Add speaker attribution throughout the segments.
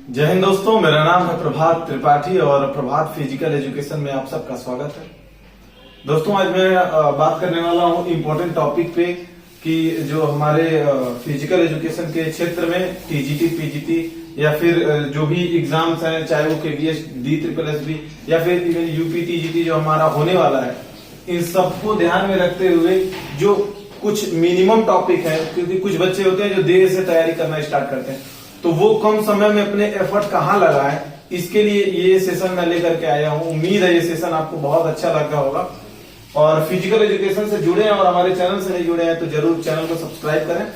Speaker 1: जय हिंद दोस्तों, मेरा नाम है प्रभात त्रिपाठी और प्रभात फिजिकल एजुकेशन में आप सबका स्वागत है। दोस्तों, आज मैं बात करने वाला हूं इम्पोर्टेंट टॉपिक पे कि जो हमारे फिजिकल एजुकेशन के क्षेत्र में टीजीटी, पीजीटी या फिर जो भी एग्जाम्स हैं, चाहे वो केवीएस, DSSS या फिर इवन यूपी टीजीटी जो हमारा होने वाला है, इन सबको ध्यान में रखते हुए जो कुछ मिनिमम टॉपिक है, क्योंकि कुछ बच्चे होते हैं जो देर से तैयारी करना स्टार्ट करते हैं, तो वो कम समय में अपने एफर्ट कहाँ लगाएं, इसके लिए ये सेशन मैं लेकर के आया हूँ। उम्मीद है ये सेशन आपको बहुत अच्छा लगा होगा। और फिजिकल एजुकेशन से जुड़े हैं और हमारे चैनल से नहीं जुड़े हैं तो जरूर चैनल को सब्सक्राइब करें।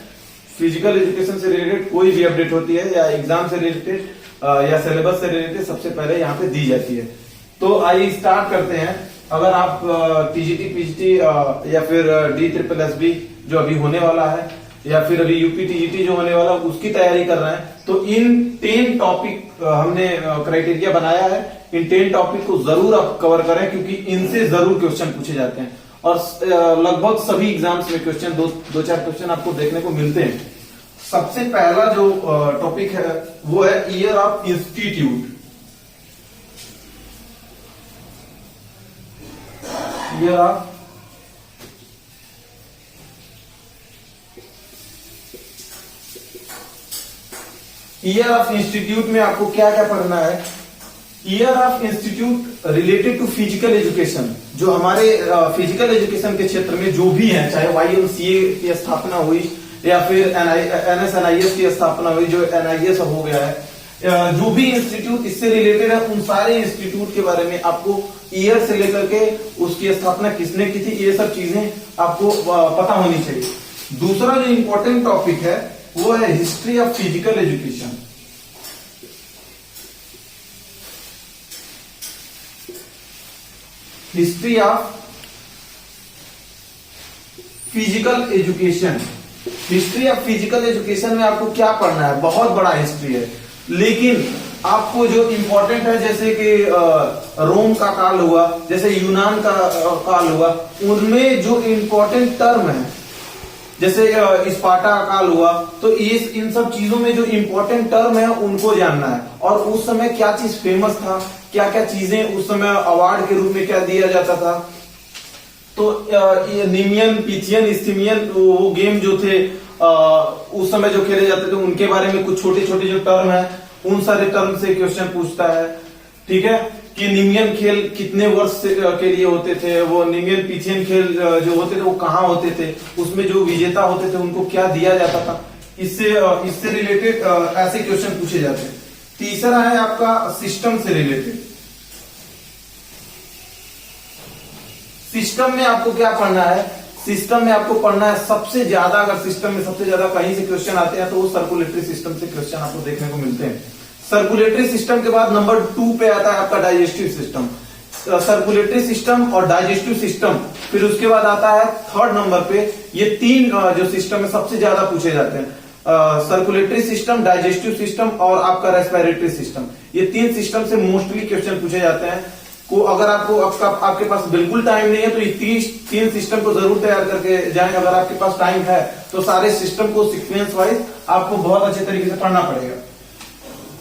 Speaker 1: फिजिकल एजुकेशन से रिलेटेड कोई भी अपडेट होती है या एग्जाम से रिलेटेड या सिलेबस से रिलेटेड सबसे पहले यहाँ पे दी जाती है। तो आइए स्टार्ट करते हैं। अगर आप टीजीटी, पीजीटी या फिर DSSS जो अभी होने वाला है या फिर अभी यूपी टीजीटी जो होने वाला उसकी तैयारी कर रहे हैं, तो इन 10 टॉपिक हमने क्राइटेरिया बनाया है। इन 10 टॉपिक को जरूर आप कवर करें, क्योंकि इनसे जरूर क्वेश्चन पूछे जाते हैं और लगभग सभी एग्जाम्स में क्वेश्चन दो चार क्वेश्चन आपको देखने को मिलते हैं। सबसे पहला जो टॉपिक है वो है year of institute. Year of institute में आपको क्या क्या पढ़ना है। Year of institute related to physical education, जो हमारे फिजिकल एजुकेशन के क्षेत्र में जो भी है, चाहे YMCA की स्थापना हुई या फिर NSNIS की स्थापना हुई, जो NIS हो गया है, जो भी इंस्टीट्यूट इससे रिलेटेड है, उन सारे इंस्टीट्यूट के बारे में आपको ईयर से लेकर के उसकी स्थापना किसने की थी, ये सब चीजें आपको पता होनी चाहिए। दूसरा जो इंपॉर्टेंट टॉपिक है वो है history of physical education. History of physical education. History of physical education में आपको क्या पढ़ना है, बहुत बड़ा हिस्ट्री है, लेकिन आपको जो इंपॉर्टेंट है, जैसे कि रोम का काल हुआ, जैसे यूनान का काल हुआ, उनमें जो इंपॉर्टेंट टर्म है, जैसे स्पार्टा का काल हुआ, तो इन सब चीजों में जो इंपॉर्टेंट टर्म है उनको जानना है। और उस समय क्या चीज फेमस था, क्या क्या चीजें उस समय अवार्ड के रूप में क्या दिया जाता था। तो नीमियन, पिथियन, इस्थीमियन वो गेम जो थे उस समय जो खेले जाते थे, उनके बारे में कुछ छोटे छोटे जो टर्म है, उन सारे टर्म से क्वेश्चन पूछता है। ठीक है, कि नीमियन खेल कितने वर्ष के लिए होते थे, वो नीमियन पिथियन खेल जो होते थे वो कहाँ होते थे, उसमें जो विजेता होते थे उनको क्या दिया जाता था, इससे रिलेटेड ऐसे क्वेश्चन पूछे जाते हैं। तीसरा है आपका सिस्टम से रिलेटेड। सिस्टम में आपको क्या पढ़ना है, सिस्टम में आपको पढ़ना है सबसे ज्यादा, अगर सिस्टम में सबसे ज्यादा कहीं से क्वेश्चन आते हैं तो वो सर्कुलेटरी सिस्टम से क्वेश्चन आपको देखने को मिलते हैं। सर्कुलेटरी सिस्टम के बाद नंबर 2 पे आता है आपका डाइजेस्टिव सिस्टम। सर्कुलेटरी सिस्टम और डाइजेस्टिव सिस्टम, फिर उसके बाद आता है 3rd नंबर पे, ये 3 जो सिस्टम है सबसे ज्यादा पूछे जाते हैं। सर्कुलेटरी सिस्टम, डाइजेस्टिव सिस्टम और आपका रेस्पिरेटरी सिस्टम, ये 3 सिस्टम से मोस्टली क्वेश्चन पूछे जाते हैं। को अगर आपके पास बिल्कुल टाइम नहीं है तो ये 3 सिस्टम को जरूर तैयार करके जाएं। अगर आपके पास टाइम है तो सारे सिस्टम को सीक्वेंस वाइज आपको बहुत अच्छे तरीके से पढ़ना पड़ेगा।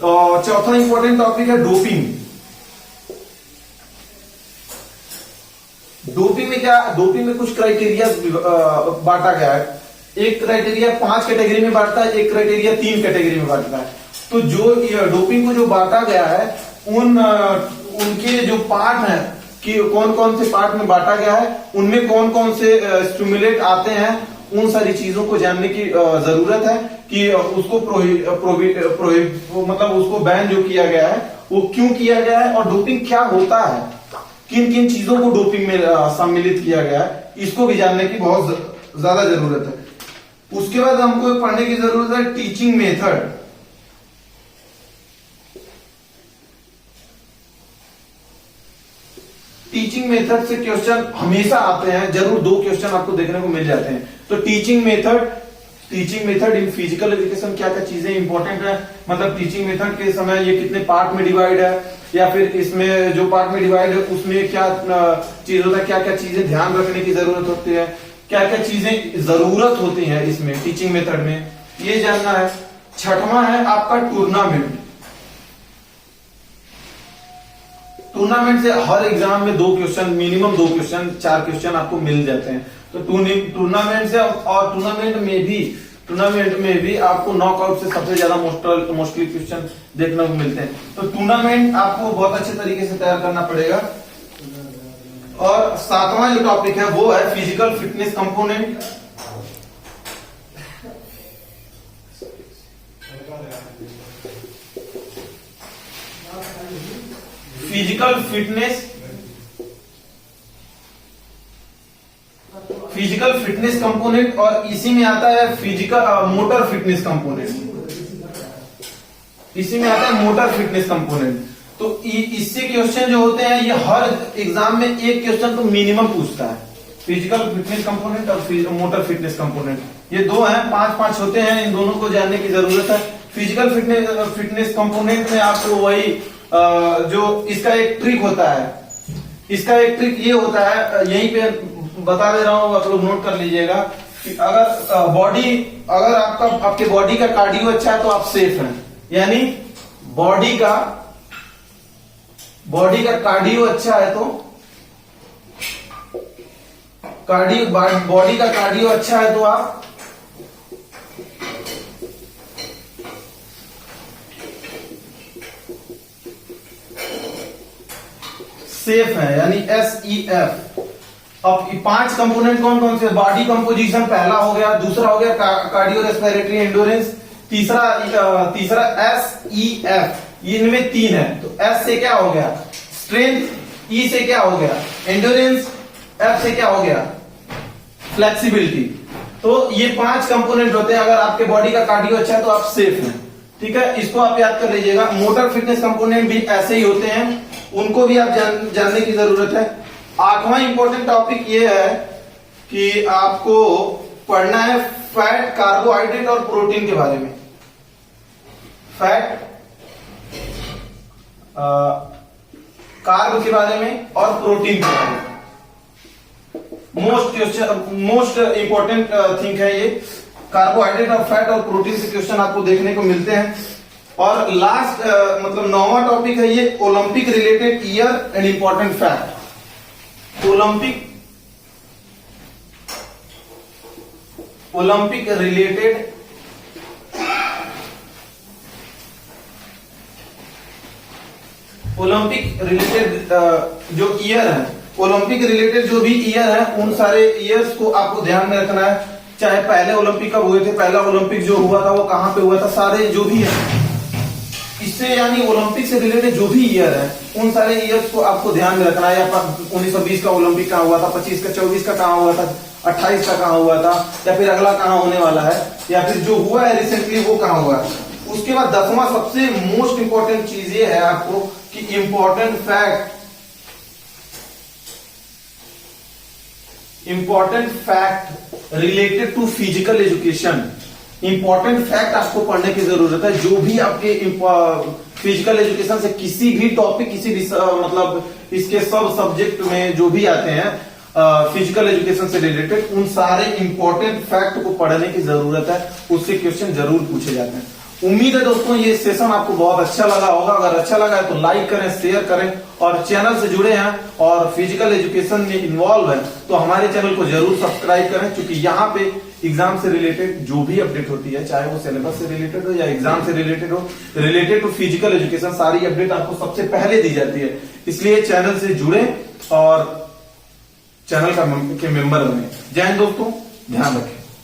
Speaker 1: और चौथा इंपॉर्टेंट टॉपिक है डोपिंग। डोपिंग में क्या, डोपिंग में कुछ क्राइटेरिया बांटा गया है। एक क्राइटेरिया 5 कैटेगरी में बांटता है, एक क्राइटेरिया 3 कैटेगरी में बांटता है। तो जो डोपिंग को जो बांटा गया है, उनके जो पार्ट हैं कि कौन कौन से पार्ट में बांटा गया है, उनमें कौन कौन से स्टिमुलेट आते हैं, उन सारी चीजों को जानने की जरूरत है कि उसको मतलब उसको बैन जो किया गया है वो क्यों किया गया है और डोपिंग क्या होता है, किन किन चीजों को डोपिंग में सम्मिलित किया गया है, इसको भी जानने की बहुत ज्यादा जरूरत है। उसके बाद हमको पढ़ने की जरूरत है टीचिंग मेथड। टीचिंग मेथड से क्वेश्चन हमेशा आते हैं, जरूर 2 क्वेश्चन आपको देखने को मिल जाते हैं। तो teaching method in physical education क्या क्या चीजें इंपॉर्टेंट है, मतलब टीचिंग मेथड के समय ये कितने पार्ट में डिवाइड है, या फिर इसमें जो पार्ट में डिवाइड है उसमें क्या चीज होता है, क्या क्या चीजें ध्यान रखने की जरूरत होती है, क्या क्या चीजें जरूरत होती हैं इसमें टीचिंग मेथड में, ये जानना है। छठवां है आपका टूर्नामेंट। टूर्नामेंट से हर एग्जाम में 2 क्वेश्चन, मिनिमम 2 क्वेश्चन, 4 क्वेश्चन आपको मिल जाते हैं। तो टूर्नामेंट से, और टूर्नामेंट में भी आपको नॉकआउट से सबसे ज्यादा मोस्टली क्वेश्चन देखने को मिलते हैं। तो टूर्नामेंट आपको बहुत अच्छे तरीके से तैयार करना पड़ेगा। और 7वां जो टॉपिक है वो है physical fitness component. Physical fitness component, और इसी में आता है फिजिकल मोटर फिटनेस कंपोनेंट। इसी में आता है मोटर फिटनेस कंपोनेंट। तो इससे क्वेश्चन जो होते हैं ये हर एग्जाम में एक क्वेश्चन तो मिनिमम पूछता है। फिजिकल फिटनेस कंपोनेंट और मोटर फिटनेस कंपोनेंट, ये 2 हैं, 5 होते हैं। इन दोनों को जानने की जरूरत है। फिजिकल फिटनेस कंपोनेंट में आपको वही जो इसका एक ट्रिक होता है, इसका एक ट्रिक ये होता है, यहीं पे बता दे रहा हूं, आप लोग नोट कर लीजिएगा कि अगर आपके बॉडी का कार्डियो अच्छा है तो आप सेफ हैं। यानी बॉडी का कार्डियो अच्छा है तो बॉडी का कार्डियो अच्छा है तो आप सेफ है, यानी SEF। अब 5 कंपोनेंट कौन कौन से? बॉडी कंपोजिशन पहला हो गया, दूसरा हो गया कार्डियो रेस्पिरेटरी एंडोरेंस, तीसरा SEF। इनमें 3 है। तो S से क्या हो गया? स्ट्रेंथ, E से क्या हो गया? एंडोरेंस, F से क्या हो गया? फ्लेक्सिबिलिटी। तो ये 5 कंपोनेंट होते हैं। अगर आपके बॉडी का कार्डियो अच्छा है तो आप सेफ हैं। ठीक है, इसको आप याद कर लीजिएगा। मोटर फिटनेस कंपोनेंट भी ऐसे ही होते हैं, उनको भी आप जानने की जरूरत है। 8वां इंपॉर्टेंट टॉपिक ये है कि आपको पढ़ना है फैट, कार्बोहाइड्रेट और प्रोटीन के बारे में। फैट, कार्ब के बारे में और प्रोटीन के बारे में। मोस्ट इंपॉर्टेंट थिंग है ये। कार्बोहाइड्रेट और फैट और प्रोटीन से क्वेश्चन आपको देखने को मिलते हैं। और लास्ट मतलब 9वां टॉपिक है ये, Olympic related year and important fact. Olympic related जो ईयर है, ओलंपिक रिलेटेड जो भी ईयर है, उन सारे ईयर्स को आपको ध्यान में रखना है। चाहे पहले ओलंपिक कब हुए थे, पहला ओलंपिक जो हुआ था वो कहां पे हुआ था, सारे जो भी है इससे, यानी ओलंपिक से रिलेटेड जो भी ईयर है, उन सारे ईयर्स को आपको ध्यान में रखना है। 1920 का ओलंपिक कहां हुआ था, 25 का, 24 का कहां हुआ था, 28 का कहां हुआ था, या फिर अगला कहां होने वाला है, या फिर जो हुआ है रिसेंटली वो कहां हुआ है। उसके बाद 10वां सबसे मोस्ट इंपॉर्टेंट चीज ये है आपको कि important fact related to physical education. Important fact आपको पढ़ने की जरूरत है। जो भी आपके फिजिकल एजुकेशन से किसी भी टॉपिक, मतलब इसके सब सब्जेक्ट में जो भी आते हैं फिजिकल एजुकेशन से रिलेटेड, उन सारे इंपॉर्टेंट फैक्ट को पढ़ने की जरूरत है। उससे क्वेश्चन जरूर पूछे जाते हैं। उम्मीद है दोस्तों ये सेशन आपको बहुत अच्छा लगा होगा। अगर अच्छा लगा है तो लाइक करें, शेयर करें, और चैनल से जुड़े हैं और फिजिकल एजुकेशन में इन्वॉल्व है तो हमारे चैनल को जरूर सब्सक्राइब करें, क्योंकि यहाँ पे एग्जाम से रिलेटेड जो भी अपडेट होती है, चाहे वो सिलेबस से रिलेटेड हो या एग्जाम से रिलेटेड हो, रिलेटेड टू फिजिकल एजुकेशन, सारी अपडेट आपको सबसे पहले दी जाती है। इसलिए चैनल से जुड़े और चैनल के मेंबर बने। जय हिंद दोस्तों, ध्यान रखें।